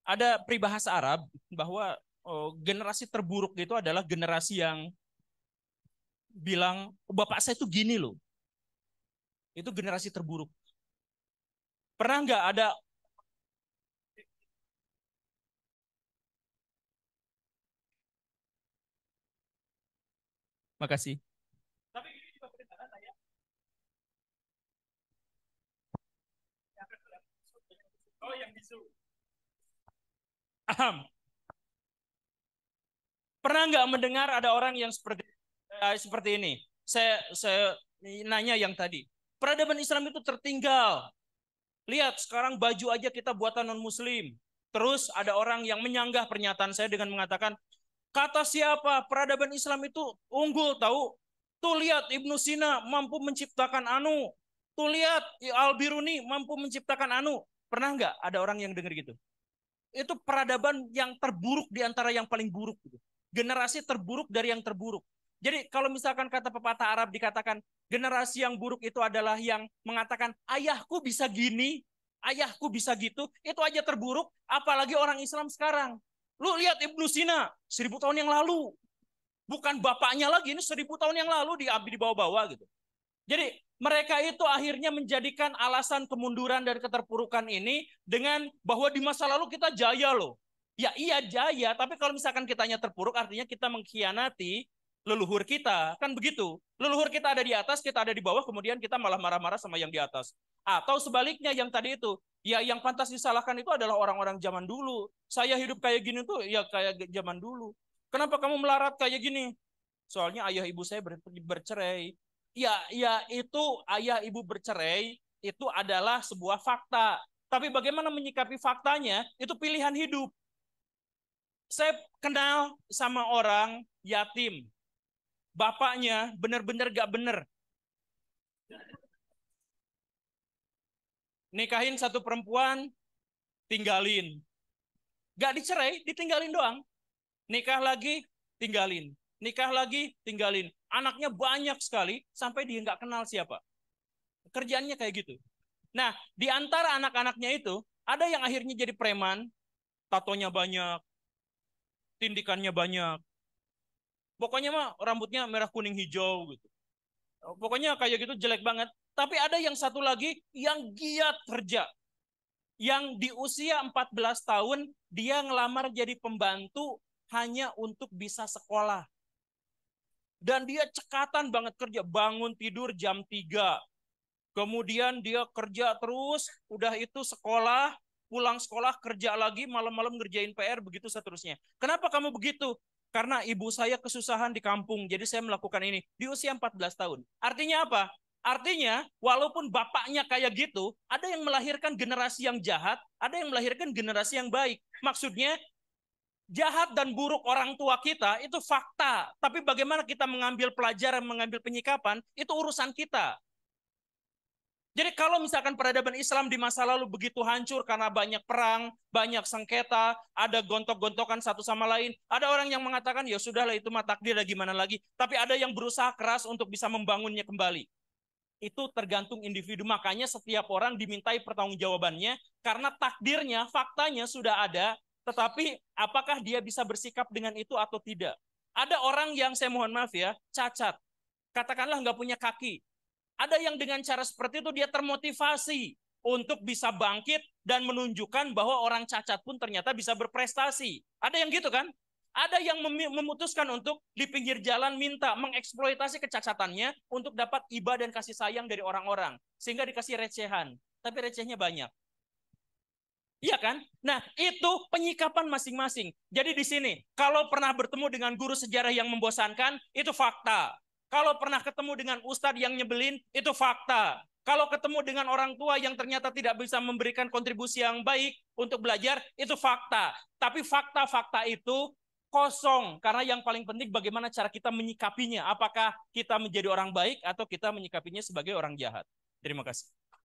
ada peribahasa Arab bahwa generasi terburuk itu adalah generasi yang bilang bapak saya tuh gini loh. Itu generasi terburuk. Pernah nggak ada? Makasih. Tapi ini juga perintahkan saya. Oh, yang bisu. Aham. Pernah nggak mendengar ada orang yang seperti ini? Saya nanya yang tadi. Peradaban Islam itu tertinggal. Lihat sekarang baju aja kita buatan non Muslim. Terus ada orang yang menyanggah pernyataan saya dengan mengatakan, kata siapa peradaban Islam itu unggul tahu? Tuh lihat Ibnu Sina mampu menciptakan anu. Tuh lihat Al-Biruni mampu menciptakan anu. Pernah nggak ada orang yang dengar gitu? Itu peradaban yang terburuk di antara yang paling buruk. Gitu. Generasi terburuk dari yang terburuk. Jadi kalau misalkan kata pepatah Arab dikatakan generasi yang buruk itu adalah yang mengatakan ayahku bisa gini, ayahku bisa gitu, itu aja terburuk, apalagi orang Islam sekarang. Lu lihat Ibnu Sina 1000 tahun yang lalu, bukan bapaknya lagi, ini 1000 tahun yang lalu di bawah-bawah gitu. Jadi mereka itu akhirnya menjadikan alasan kemunduran dan keterpurukan ini dengan bahwa di masa lalu kita jaya loh. Ya iya jaya, tapi kalau misalkan kitanya terpuruk artinya kita mengkhianati leluhur kita. Kan begitu. Leluhur kita ada di atas, kita ada di bawah, kemudian kita malah marah-marah sama yang di atas. Atau sebaliknya yang tadi itu, ya yang pantas disalahkan itu adalah orang-orang zaman dulu. Saya hidup kayak gini tuh ya kayak zaman dulu. Kenapa kamu melarat kayak gini? Soalnya ayah ibu saya bercerai. Ya, ya itu ayah ibu bercerai itu adalah sebuah fakta. Tapi bagaimana menyikapi faktanya itu pilihan hidup. Saya kenal sama orang yatim. Bapaknya benar-benar gak benar. Nikahin satu perempuan, tinggalin. Gak dicerai, ditinggalin doang. Nikah lagi, tinggalin. Nikah lagi, tinggalin. Anaknya banyak sekali, sampai dia nggak kenal siapa. Kerjaannya kayak gitu. Nah, di antara anak-anaknya itu, ada yang akhirnya jadi preman, tatonya banyak, tindikannya banyak. Pokoknya mah rambutnya merah kuning hijau gitu. Pokoknya kayak gitu jelek banget. Tapi ada yang satu lagi yang giat kerja. Yang di usia 14 tahun, dia ngelamar jadi pembantu hanya untuk bisa sekolah. Dan dia cekatan banget kerja, bangun tidur jam 3. Kemudian dia kerja terus, udah itu sekolah, pulang sekolah kerja lagi, malam-malam ngerjain PR, begitu seterusnya. Kenapa kamu begitu? Karena ibu saya kesusahan di kampung, jadi saya melakukan ini di usia 14 tahun. Artinya apa? Artinya, walaupun bapaknya kayak gitu, ada yang melahirkan generasi yang jahat, ada yang melahirkan generasi yang baik. Maksudnya, jahat dan buruk orang tua kita itu fakta. Tapi bagaimana kita mengambil pelajaran, mengambil penyikapan, itu urusan kita. Jadi kalau misalkan peradaban Islam di masa lalu begitu hancur karena banyak perang, banyak sengketa, ada gontok-gontokan satu sama lain, ada orang yang mengatakan ya sudahlah itu mah takdir gimana lagi, tapi ada yang berusaha keras untuk bisa membangunnya kembali. Itu tergantung individu, makanya setiap orang dimintai pertanggungjawabannya karena takdirnya, faktanya sudah ada, tetapi apakah dia bisa bersikap dengan itu atau tidak? Ada orang yang saya mohon maaf ya, cacat, katakanlah nggak punya kaki, ada yang dengan cara seperti itu dia termotivasi untuk bisa bangkit dan menunjukkan bahwa orang cacat pun ternyata bisa berprestasi. Ada yang gitu kan? Ada yang memutuskan untuk di pinggir jalan minta mengeksploitasi kecacatannya untuk dapat iba dan kasih sayang dari orang-orang. Sehingga dikasih recehan. Tapi recehnya banyak. Iya kan? Nah, itu penyikapan masing-masing. Jadi di sini, kalau pernah bertemu dengan guru sejarah yang membosankan, itu fakta. Kalau pernah ketemu dengan ustadz yang nyebelin, itu fakta. Kalau ketemu dengan orang tua yang ternyata tidak bisa memberikan kontribusi yang baik untuk belajar, itu fakta. Tapi fakta-fakta itu kosong. Karena yang paling penting bagaimana cara kita menyikapinya. Apakah kita menjadi orang baik atau kita menyikapinya sebagai orang jahat. Terima kasih.